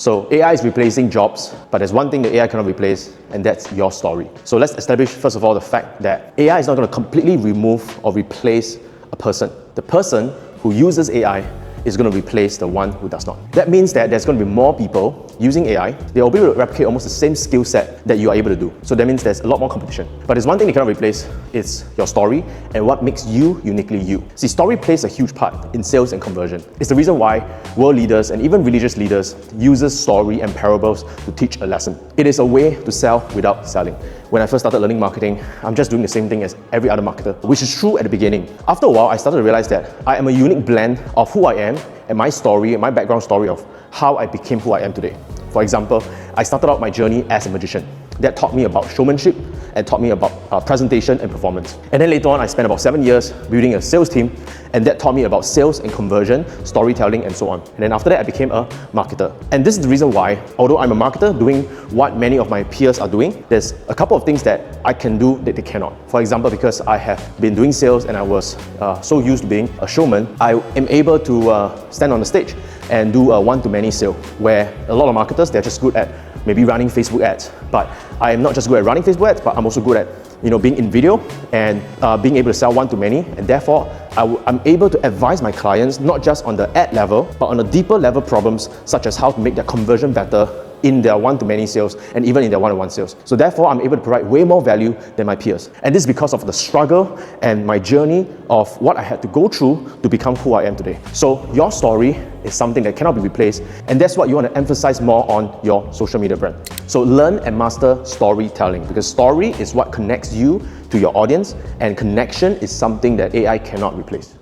So AI is replacing jobs, but there's one thing that AI cannot replace, and that's your story. So let's establish, first of all, the fact that AI is not going to completely remove or replace a person. The person who uses AI is going to replace the one who does not. That means that there's going to be more people using AI. They'll be able to replicate almost the same skill set that you are able to do. So that means there's a lot more competition. But there's one thing they cannot replace, it's your story and what makes you uniquely you. See, story plays a huge part in sales and conversion. It's the reason why world leaders and even religious leaders uses story and parables to teach a lesson. It is a way to sell without selling. When I first started learning marketing, I'm just doing the same thing as every other marketer, which is true at the beginning. After a while, I started to realize that I am a unique blend of who I am and my story and my background story of how I became who I am today. For example, I started out my journey as a magician. That taught me about showmanship and taught me about presentation and performance. And then later on, I spent about 7 years building a sales team, and that taught me about sales and conversion, storytelling, and so on. And then after that, I became a marketer. And this is the reason why, although I'm a marketer doing what many of my peers are doing, there's a couple of things that I can do that they cannot. For example, because I have been doing sales and I was so used to being a showman, I am able to stand on the stage and do a one-to-many sale, where a lot of marketers, they're just good at maybe running Facebook ads. But I am not just good at running Facebook ads, but I'm also good at being in video and being able to sell one-to-many, and therefore I'm able to advise my clients not just on the ad level, but on the deeper level problems such as how to make their conversion better in their one-to-many sales and even in their one-on-one sales. So therefore, I'm able to provide way more value than my peers. And this is because of the struggle and my journey of what I had to go through to become who I am today. So your story is something that cannot be replaced, and that's what you want to emphasize more on your social media brand. So learn and master storytelling, because story is what connects you to your audience, and connection is something that AI cannot replace.